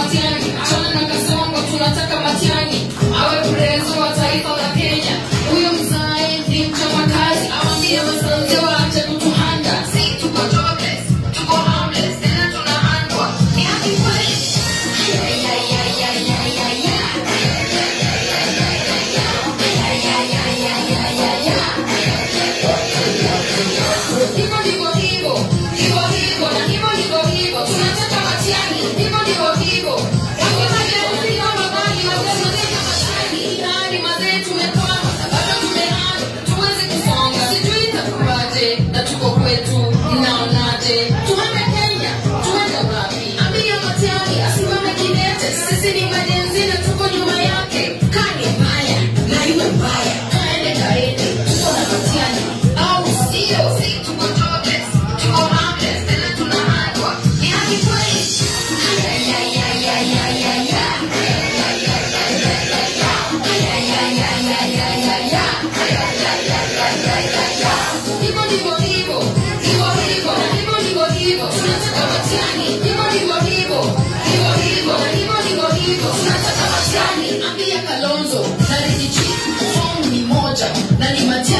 Matiang'i, achana na Kasongo, tunataka Matiang'i awe prezo wa taifa la Kenya. Huyo mzae ni mchapakazi, awambie wasanze waache kutuhanda. Si tuko jobless, tuko homeless, tena tunahandwa. Ni haki kweli? Tunataka Matiang'i, hivyo ndivyo hivyo. Hakuna leo mabali mazee Matiang'i. Ndani mazee tumekwama, bado tumehana, tuwezi kusonga. Sijui itakuwaje, na tuko kwetu, mnaonaje? Tuhame Kenya, tuende wapi? Ambia Matiang'i asimame kidete. Sisi ni majenzi na tuko nyuma yake. Kani mbaya, na iwe mbaya, kaende, tuko na Matiang'i. Au sio, si tuko jobless, tuko homeless, tena tunahandwa. Ni haki kweli? Hivyo ndivyo hivyo, hivyo hivyo, na hivyo ndivyo hivyo. Tunataka Matiang'i, hivyo ndivyo hivyo, hivyo hivyo, na hivyo ndivyo hivyo. Tunataka Matiang'i. Ambia Kalonzo na Rigathi, song ni moja, na ni Matiang'i.